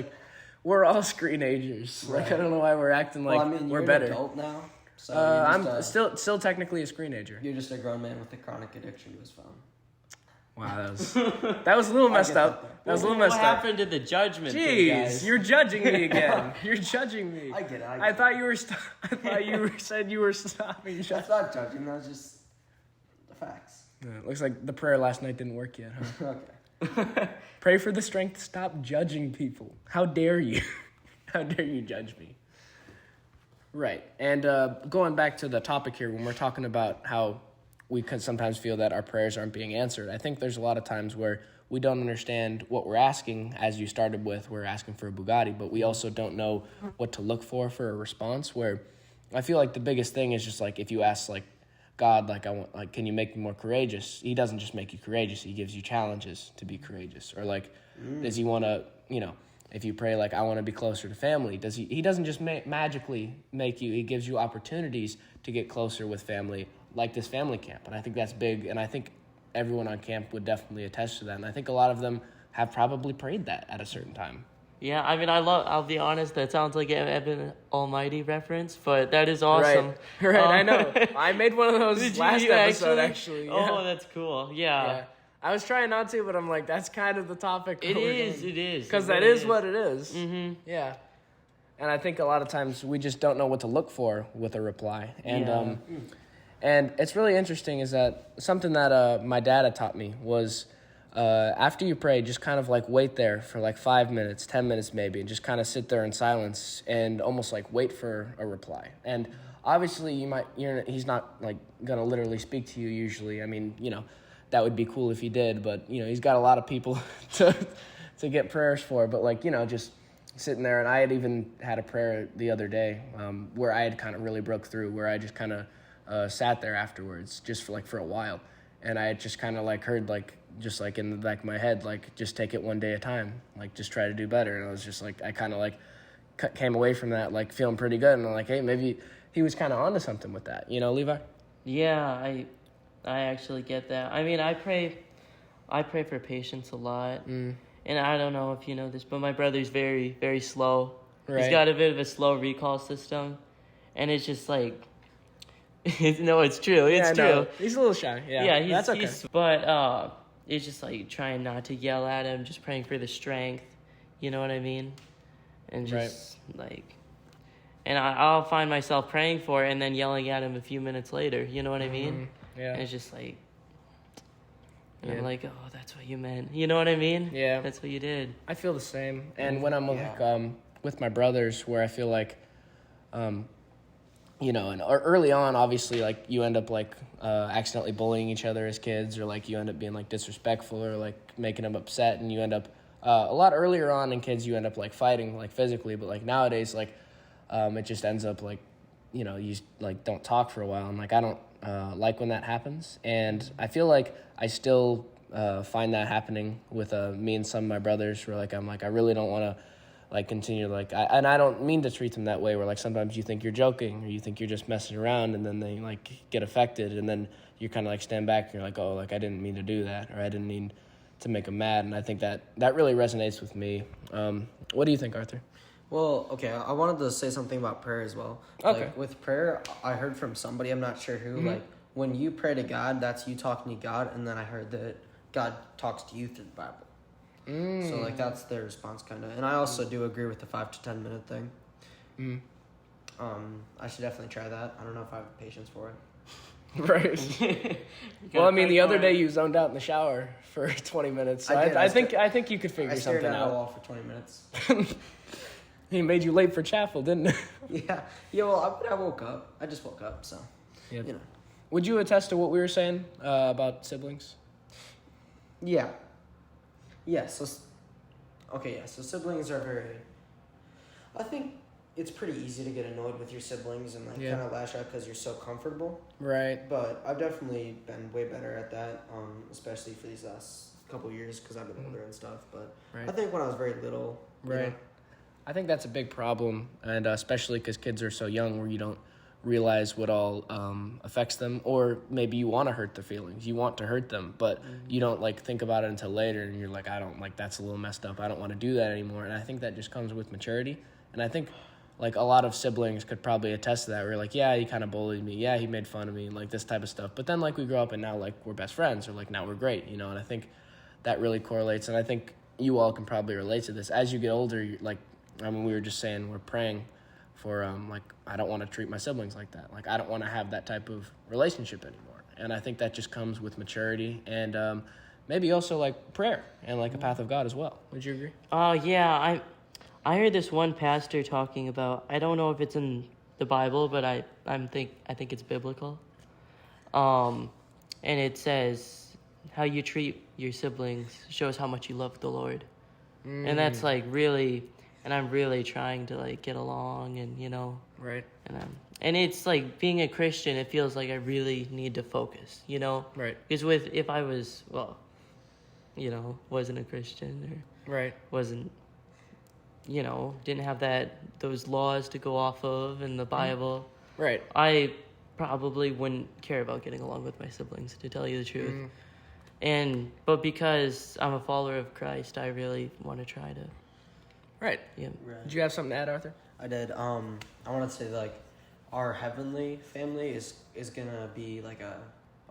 we're all screenagers. Like, Right. I don't know why we're acting like we're you're better. an adult now, so I'm you're just, still technically a screenager. you're just a grown man with a chronic addiction to his phone. Wow, that was a little messed up. That was a little messed What up. happened to the judgment thing, Jeez, guys? you're judging me again. You're judging me. I get it. I thought you were. I thought you said you were stopping. That's not judging. That's just the facts. Yeah, it looks like the prayer last night didn't work yet, huh? Okay. Pray for the strength to stop judging people. How dare you? How dare you judge me? Right. And going back to the topic here, when we're talking about how we could sometimes feel that our prayers aren't being answered, I think there's a lot of times where we don't understand what we're asking. As you started with, we're asking for a Bugatti, but we also don't know what to look for a response. Where I feel like the biggest thing is just like if you ask like God, like can you make me more courageous? He doesn't just make you courageous. He gives you challenges to be courageous. Or like, does he want to, if you pray like I want to be closer to family, does he doesn't just magically make you, he gives you opportunities to get closer with family, like this family camp. And I think that's big, and I think everyone on camp would definitely attest to that. And I think a lot of them have probably prayed that at a certain time. Yeah, I mean, I'll be honest, that sounds like an Evan Almighty reference, but that is awesome. Right, I know. I made one of those last episode, actually. Yeah. Oh, that's cool. Yeah. I was trying not to, but I'm like, that's kind of the topic. It is. Because that is what it is. Mm-hmm. Yeah. And I think a lot of times we just don't know what to look for with a reply. And and it's really interesting is that something that my dad had taught me was after you pray, just kind of like wait there for like 5 minutes, 10 minutes maybe, and just kind of sit there in silence and almost like wait for a reply. And obviously he's not like going to literally speak to you usually. I mean, that would be cool if he did, but he's got a lot of people to get prayers for. But like, just sitting there, and I had even had a prayer the other day where I had kind of really broke through, where I just kind of sat there afterwards just for a while, and I had just kind of like heard like just like in the back of my head like just take it one day at a time, like just try to do better. And I was just like I kind of like came away from that like feeling pretty good, and I'm like, hey, maybe he was kind of onto something with that, Levi? Yeah, I actually get that. I mean, I pray for patience a lot. And I don't know if you know this, but my brother's very, very slow. Right. He's got a bit of a slow recall system, and it's just like, no, it's true. It's true. No, he's a little shy. Yeah, that's okay. But it's just like trying not to yell at him, just praying for the strength. You know what I mean? And just like, and I'll find myself praying for it and then yelling at him a few minutes later. You know what I mean? Yeah. And it's just like, and I'm like, oh, that's what you meant. You know what I mean? Yeah. That's what you did. I feel the same. And when I'm with my brothers, where I feel like, and early on, obviously, like you end up like accidentally bullying each other as kids, or like you end up being like disrespectful or like making them upset, and you end up a lot earlier on in kids, you end up like fighting like physically, but like nowadays, like it just ends up like, you like don't talk for a while, and like I don't like when that happens, and I feel like I still find that happening with me and some of my brothers, where like I'm like I really don't want to like continue like and I don't mean to treat them that way, where like sometimes you think you're joking or you think you're just messing around, and then they like get affected, and then you kind of like stand back and you're like, oh, like I didn't mean to do that, or I didn't mean to make them mad. And I think that really resonates with me. What do you think, Arthur? Well, okay, I wanted to say something about prayer as well. Okay. Like, with prayer, I heard from somebody, I'm not sure who, like, when you pray to God, that's you talking to God, and then I heard that God talks to you through the Bible. So, like, that's their response, kind of. And I also do agree with the 5 to 10 minute thing. I should definitely try that. I don't know if I have patience for it. Right. Well, I mean, the other day you zoned out in the shower for 20 minutes. So I think you could figure something out. I stared at a wall for 20 minutes. He made you late for chapel, didn't he? Yeah. Well, I woke up. I just woke up, so, yep. Would you attest to what we were saying about siblings? Yeah. Yeah, so siblings are very... I think it's pretty easy to get annoyed with your siblings and, like, kind of lash out because you're so comfortable. Right. But I've definitely been way better at that, especially for these last couple of years because I've been older and stuff. But I think when I was very little... Right. I think that's a big problem, and especially because kids are so young, where you don't realize what all affects them, or maybe you want to hurt their feelings. You want to hurt them, but you don't like think about it until later, and you're like, I don't like, that's a little messed up. I don't want to do that anymore. And I think that just comes with maturity. And I think like a lot of siblings could probably attest to that. We're like, yeah, he kind of bullied me. Yeah, he made fun of me, like this type of stuff. But then like we grow up and now like we're best friends, or like now we're great, you know. And I think that really correlates. And I think you all can probably relate to this. As you get older, like, I mean, we were just saying we're praying for like, I don't want to treat my siblings like that. Like, I don't want to have that type of relationship anymore. And I think that just comes with maturity and maybe also like prayer and like a path of God as well. Would you agree? Oh yeah, I heard this one pastor talking about, I don't know if it's in the Bible, but I think it's biblical. And it says how you treat your siblings shows how much you love the Lord. And that's like really, and I'm really trying to like get along and, you know. Right. And it's like being a Christian, it feels like I really need to focus, you know? Right. Because if I was, well, you know, wasn't a Christian or Right. wasn't, you know, didn't have those laws to go off of in the Bible. Right. I probably wouldn't care about getting along with my siblings, to tell you the truth. But because I'm a follower of Christ, I really want to try to. Right. Yeah. Right. Did you have something to add, Arthur? I did. I want to say like our heavenly family is gonna be like a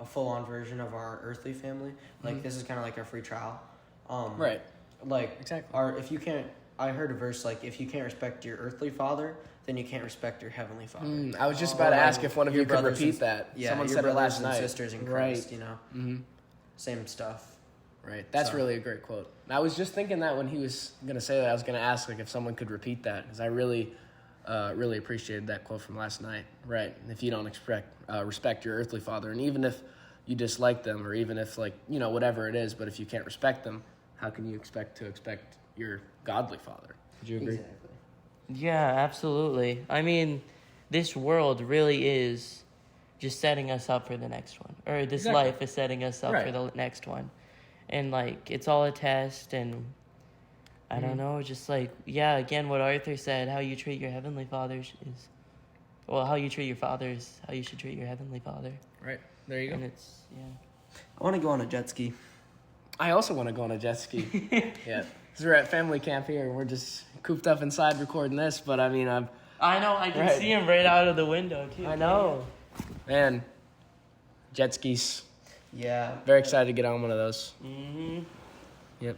full on version of our earthly family. Like this is kind of like our free trial. Right. Like Exactly. I heard a verse like, if you can't respect your earthly father, then you can't respect your heavenly father. I was just about to ask if one of you could repeat that. Yeah, Someone your said it brothers last and night. sisters in Christ, you know. Mm-hmm. Same stuff. Right. That's So- really a great quote. And I was just thinking that when he was going to say that, I was going to ask like if someone could repeat that, because I really appreciated that quote from last night. Right. If you don't respect your earthly father, and even if you dislike them, or even if like, you know, whatever it is, but if you can't respect them, how can you expect your godly father? Would you agree? Exactly. Yeah, absolutely. I mean, this world really is just setting us up for the next one. Or this Exactly. life is setting us up for the next one. And, like, it's all a test, and I don't know, just like, yeah, again, what Arthur said, how you treat your heavenly father is, well, how you treat your father is how you should treat your heavenly father. Right. There you go. And it's, yeah. I want to go on a jet ski. I also want to go on a jet ski. Yeah. Because we're at family camp here, and we're just cooped up inside recording this, but I mean, I know, I can Right. see him right out of the window, too. I know. Man, jet skis. Yeah. Very excited to get on one of those. Mm-hmm. Yep.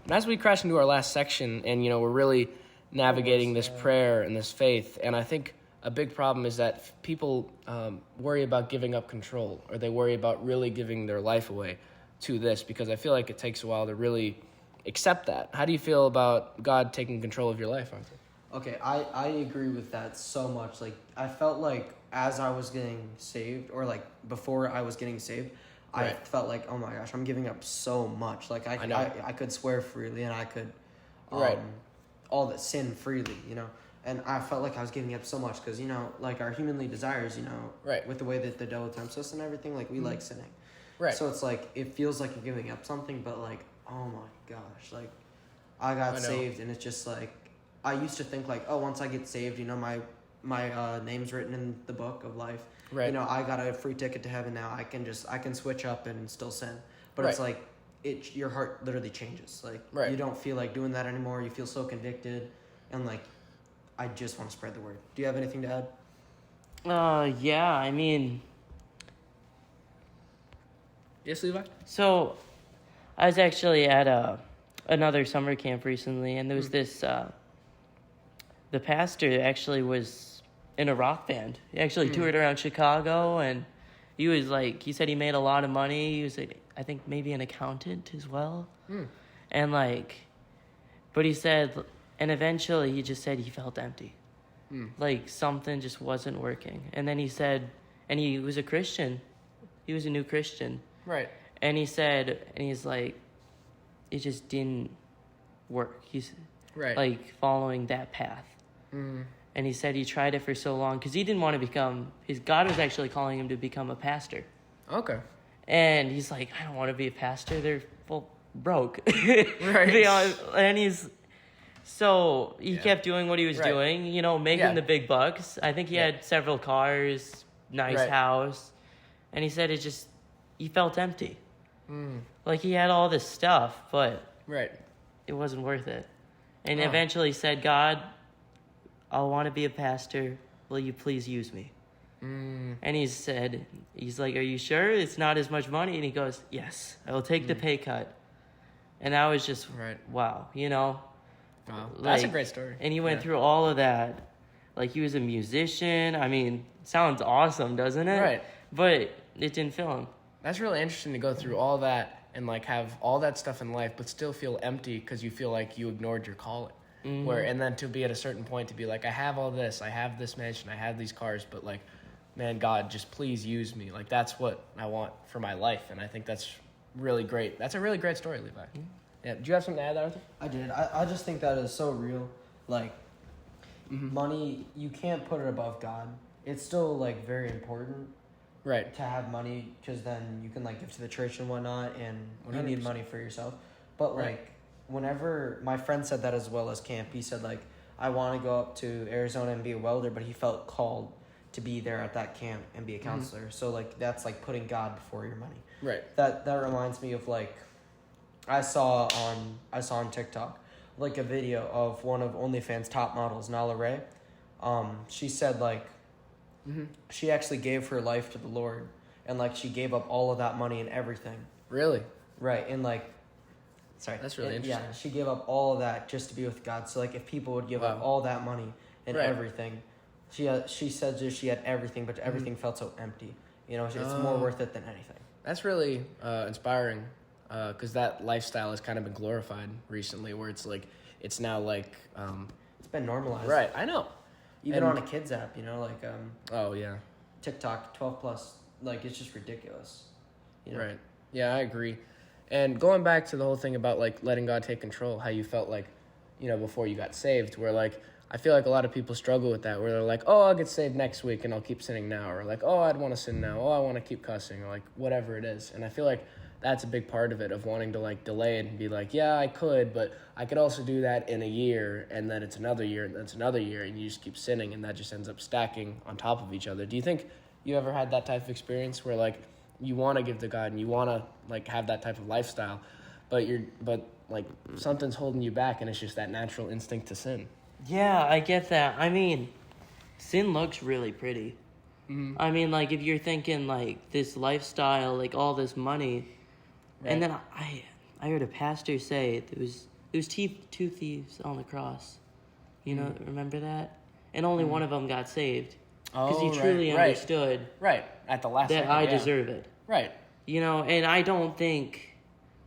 And as we crash into our last section, and, you know, we're really navigating this prayer and this faith, and I think a big problem is that people worry about giving up control, or they worry about really giving their life away to this, because I feel like it takes a while to really accept that. How do you feel about God taking control of your life, Arthur? Okay, I agree with that so much. Like, I felt like as I was getting saved, or like before I was getting saved, I Right. felt like, oh my gosh, I'm giving up so much. Like I know. I could swear freely, and I could, Right. all that sin freely, you know. And I felt like I was giving up so much because, you know, like our humanly desires, you know, Right. with the way that the devil tempts us and everything, like we like sinning. Right. So it's like, it feels like you're giving up something, but like, oh my gosh, like I got I know. saved, and it's just like, I used to think like, oh, once I get saved, you know, my name's written in the book of life. Right. You know, I got a free ticket to heaven now. I can switch up and still sin. But it's Right. like, your heart literally changes. Like, Right. you don't feel like doing that anymore. You feel so convicted, and like, I just want to spread the word. Do you have anything to add? Yeah, I mean, Yes, Levi? so I was actually at another summer camp recently, and there was this, the pastor actually was in a rock band. He actually toured around Chicago, and he said he made a lot of money. He was, I think, maybe an accountant as well. And but he said, and eventually he just said he felt empty. Like something just wasn't working. And then he said, and he was a Christian. He was a new Christian. Right. And he said, and he's like, it just didn't work. He's Right. like following that path. And he said he tried it for so long because he didn't want to his God was actually calling him to become a pastor. Okay. And he's like, I don't want to be a pastor. They're broke. Right. To be honest. And So he Yeah. kept doing what he was Right. doing, you know, making Yeah. the big bucks. I think he Yeah. had several cars, nice Right. house. And he said he felt empty. Mm. Like he had all this stuff, but Right. it wasn't worth it. And Oh. eventually said, God, I want to be a pastor. Will you please use me? Mm. And he's like, are you sure it's not as much money? And he goes, yes, I will take the pay cut. And that was just, Right. wow, you know? Wow. That's a Like, great story. And he went Yeah. through all of that. Like he was a musician. I mean, sounds awesome, doesn't it? Right. But it didn't fill him. That's really interesting to go through all that and like have all that stuff in life, but still feel empty because you feel like you ignored your calling. Mm-hmm. And then to be at a certain point to be like, I have all this, I have this mansion, I have these cars, but like, man, God, just please use me. Like that's what I want for my life, and I think that's really great. That's a really great story, Levi. Mm-hmm. Yeah. Do you have something to add, Arthur? I did. I just think that is so real. Like, money, you can't put it above God. It's still, like, very important Right. to have money because then you can, like, give to the church and whatnot, and you need 100%. money for yourself. But, Right. like, whenever my friend said that as well as camp, he said, like, I want to go up to Arizona and be a welder, but he felt called to be there at that camp and be a counselor. So, like, that's, like, putting God before your money. Right. That reminds me of, like, I saw on TikTok like a video of one of OnlyFans top models, Nala Ray. She said like she actually gave her life to the Lord, and like she gave up all of that money and everything. Really? Right, and like, sorry, That's really interesting. Yeah, she gave up all of that just to be with God. So like, if people would give up Wow. all that money and Right. everything, she said that she had everything, but everything felt so empty. You know, it's more worth it than anything. That's really inspiring because that lifestyle has kind of been glorified recently, where it's like it's now like It's been normalized. right. I know. Even And- on a kids app, you know, like Oh yeah. TikTok 12 plus, like it's just ridiculous. You know? Right. Yeah, I agree. And going back to the whole thing about like letting God take control, how you felt like, you know, before you got saved, where like I feel like a lot of people struggle with that, where they're like, oh, I'll get saved next week and I'll keep sinning now, or like, oh, I'd want to sin now, oh, I want to keep cussing, or like whatever it is. And I feel like that's a big part of it, of wanting to like delay it and be like, yeah, I could, but I could also do that in a year, and then it's another year, and then it's another year, and you just keep sinning, and that just ends up stacking on top of each other. Do you think you ever had that type of experience where like you want to give to God and you want to like have that type of lifestyle, but like something's holding you back, and it's just that natural instinct to sin? Yeah, I get that. I mean, sin looks really pretty. I mean, like, if you're thinking, like, this lifestyle, like, all this money, and then I heard a pastor say there was two thieves on the cross. You know, remember that? And only one of them got saved. Because he truly understood Right, at the last that second, I yeah. deserve it. Right. You know, and I don't think...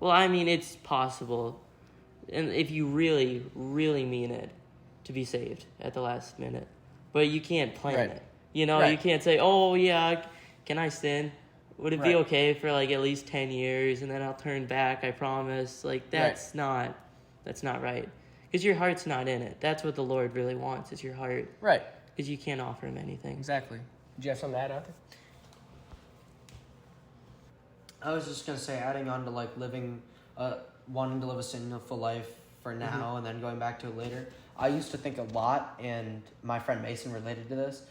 Well, I mean, it's possible, and if you really, really mean it, to be saved at the last minute. But you can't plan Right. it. You know, Right. you can't say, oh, yeah, can I sin? Would it be Right. okay for, like, at least 10 years, and then I'll turn back, I promise? Like, that's not right. Because your heart's not in it. That's what the Lord really wants, is your heart. Right. Because you can't offer him anything. Exactly. Do you have something to add, Arthur? I was just gonna say, adding on to like wanting to live a sinful life for now and then going back to it later. I used to think a lot, and my friend Mason related to this.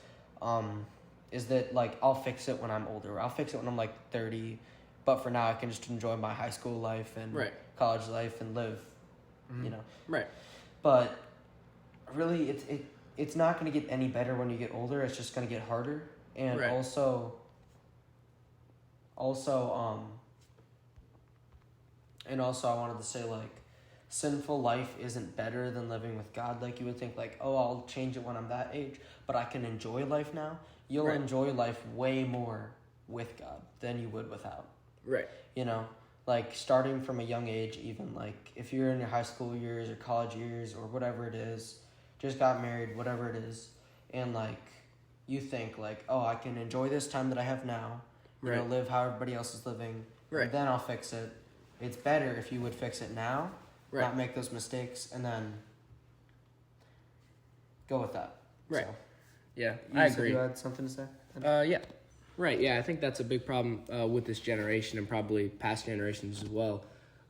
Is that like I'll fix it when I'm older. I'll fix it when I'm like 30, but for now I can just enjoy my high school life and Right. college life and live, you know. Right. But really, it's not going to get any better when you get older. It's just going to get harder. And Right. also, I wanted to say, like, sinful life isn't better than living with God. Like, you would think, like, oh, I'll change it when I'm that age, but I can enjoy life now. You'll Right. enjoy life way more with God than you would without. Right. You know, like starting from a young age, even like if you're in your high school years or college years or whatever it is, just got married, whatever it is, and like you think like, oh, I can enjoy this time that I have now, you know, Right. live how everybody else is living, Right. and then I'll fix it. It's better if you would fix it now, Right. not make those mistakes, and then go with that. Right. So, Yeah, you I said agree. You had something to say? Yeah. Right, yeah, I think that's a big problem with this generation and probably past generations as well,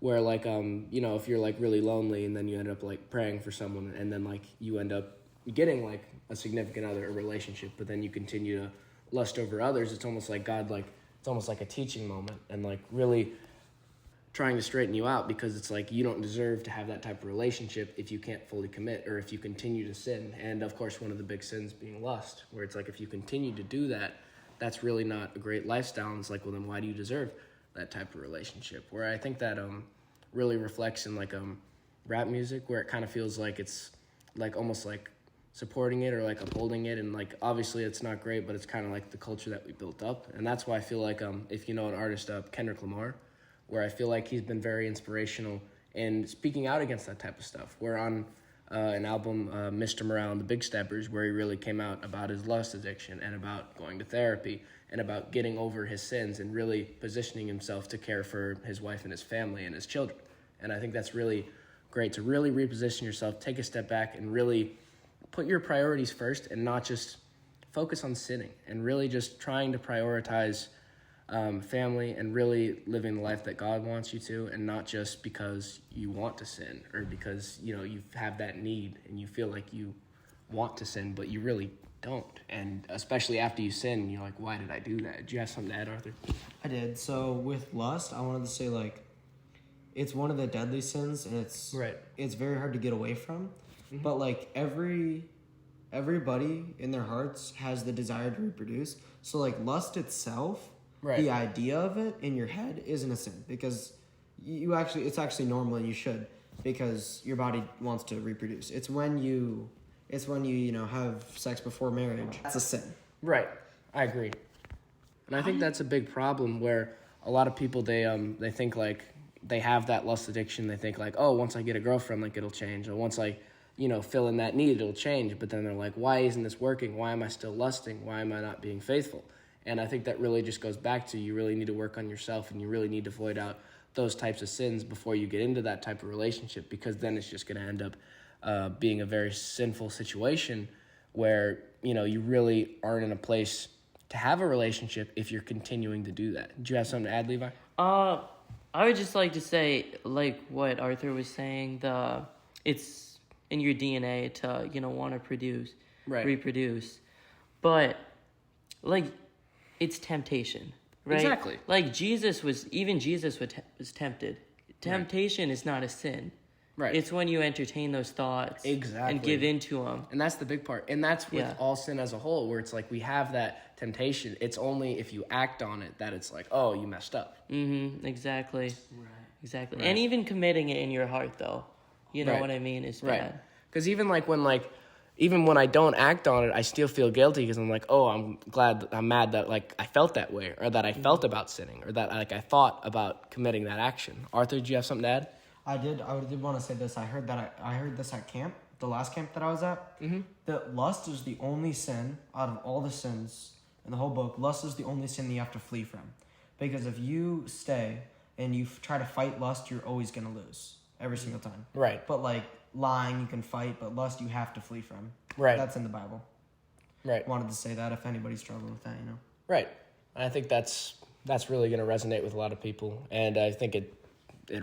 where like if you're like really lonely and then you end up like praying for someone and then like you end up getting like a significant other, a relationship, but then you continue to lust over others. It's almost like God, like it's almost like a teaching moment and like really trying to straighten you out, because it's like you don't deserve to have that type of relationship if you can't fully commit or if you continue to sin. And of course, one of the big sins being lust, where it's like if you continue to do that, that's really not a great lifestyle. And it's like, well, then why do you deserve that type of relationship? Where I think that really reflects in like rap music, where it kind of feels like it's like almost like supporting it or like upholding it, and like obviously it's not great, but it's kind of like the culture that we built up. And that's why I feel like if you know an artist, Kendrick Lamar, where I feel like he's been very inspirational in speaking out against that type of stuff. Where on an album, Mr. Morale and the Big Steppers, where he really came out about his lust addiction and about going to therapy and about getting over his sins and really positioning himself to care for his wife and his family and his children. And I think that's really great, to really reposition yourself, take a step back and really put your priorities first and not just focus on sinning, and really just trying to prioritize family and really living the life that God wants you to, and not just because you want to sin or because you have that need and you feel like you want to sin but you really don't. And especially after you sin, you're like, why did I do that? Did you have something to add, Arthur? I did. So with lust, I wanted to say like it's one of the deadly sins, and it's very hard to get away from. Mm-hmm. But like everybody in their hearts has the desire to reproduce. So like lust itself, the idea of it in your head isn't a sin, because it's actually normal and you should, because your body wants to reproduce. It's when you have sex before marriage. That's a sin. Right. I agree. And I think that's a big problem, where a lot of people, they think like they have that lust addiction. They think like, oh, once I get a girlfriend, like it'll change. Or once I, fill in that need, it'll change. But then they're like, why isn't this working? Why am I still lusting? Why am I not being faithful? And I think that really just goes back to, you really need to work on yourself, and you really need to void out those types of sins before you get into that type of relationship, because then it's just going to end up being a very sinful situation where, you really aren't in a place to have a relationship if you're continuing to do that. Do you have something to add, Levi? I would just like to say, like what Arthur was saying, it's in your DNA to, want to reproduce. But, like, it's temptation, right? Exactly. Like Jesus was tempted. Temptation is not a sin. Right. It's when you entertain those thoughts and give into them. And that's the big part. And that's with all sin as a whole, where it's like we have that temptation. It's only if you act on it that it's like, oh, you messed up. Mm-hmm. Exactly. Right. Exactly. Right. And even committing it in your heart, though, you know what I mean, is bad. Right. Because even when I don't act on it, I still feel guilty, because I'm like, oh, I'm mad that like I felt that way, or that I felt about sinning, or that like I thought about committing that action. Arthur, do you have something to add? I did want to say this. I heard this at camp, the last camp that I was at. Mm-hmm. That lust is the only sin out of all the sins in the whole book. Lust is the only sin that you have to flee from, because if you stay and you try to fight lust, you're always gonna lose every single time. Right. But like lying, you can fight, but lust you have to flee from. Right. That's in the Bible. Right. Wanted to say that if anybody's struggling with that, Right. And I think that's really going to resonate with a lot of people, and I think it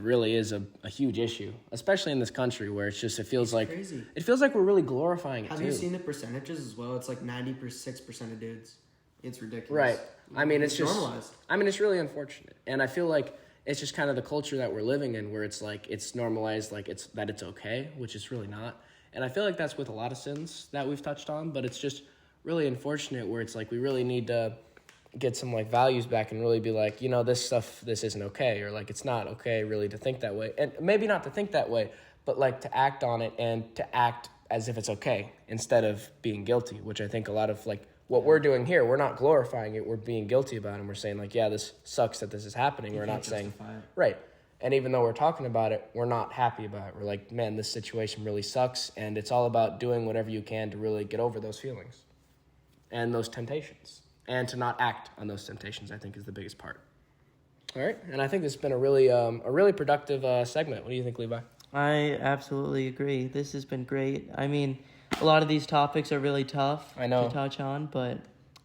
really is a huge issue, especially in this country, where it feels like crazy. It feels like we're really glorifying it. Have you seen the percentages as well? It's like 96% of dudes. It's ridiculous. Right. I mean, it's just normalized. I mean, it's really unfortunate, and I feel like it's just kind of the culture that we're living in, where it's like it's normalized, like it's okay, which is really not. And I feel like that's with a lot of sins that we've touched on, but it's just really unfortunate, where it's like we really need to get some like values back and really be like, this isn't okay, or like it's not okay really to think that way. And maybe not to think that way, but like to act on it and to act as if it's okay instead of being guilty, which I think a lot of like what we're doing here, we're not glorifying it, we're being guilty about it, and we're saying like, yeah, this sucks that this is happening. We're not saying right. And even though we're talking about it, we're not happy about it. We're like, man, this situation really sucks, and it's all about doing whatever you can to really get over those feelings and those temptations, and to not act on those temptations, I think, is the biggest part. All right, and I think this has been a really productive segment. What do you think, Levi? I absolutely agree. This has been great. I mean, a lot of these topics are really tough to touch on, but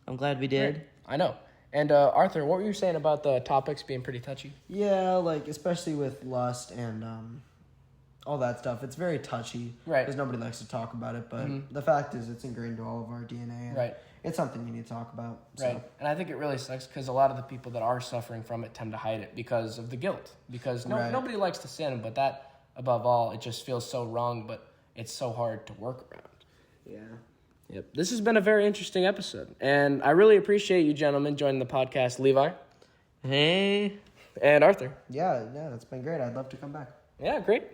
I'm glad we did. Right. I know. And Arthur, what were you saying about the topics being pretty touchy? Yeah, like especially with lust and all that stuff. It's very touchy. Right. Because nobody likes to talk about it. But the fact is, it's ingrained into all of our DNA. And Right. It's something you need to talk about. So. Right. And I think it really sucks because a lot of the people that are suffering from it tend to hide it because of the guilt. Because nobody likes to sin, but that, above all, it just feels so wrong, but it's so hard to work around. Yeah. Yep. This has been a very interesting episode. And I really appreciate you gentlemen joining the podcast, Levi. Hey. And Arthur. Yeah, that's been great. I'd love to come back. Yeah, great.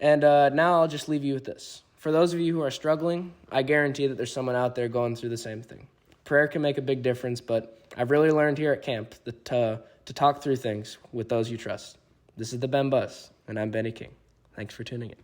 And now I'll just leave you with this. For those of you who are struggling, I guarantee that there's someone out there going through the same thing. Prayer can make a big difference, but I've really learned here at camp to talk through things with those you trust. This is the Ben Buzz, and I'm Benny King. Thanks for tuning in.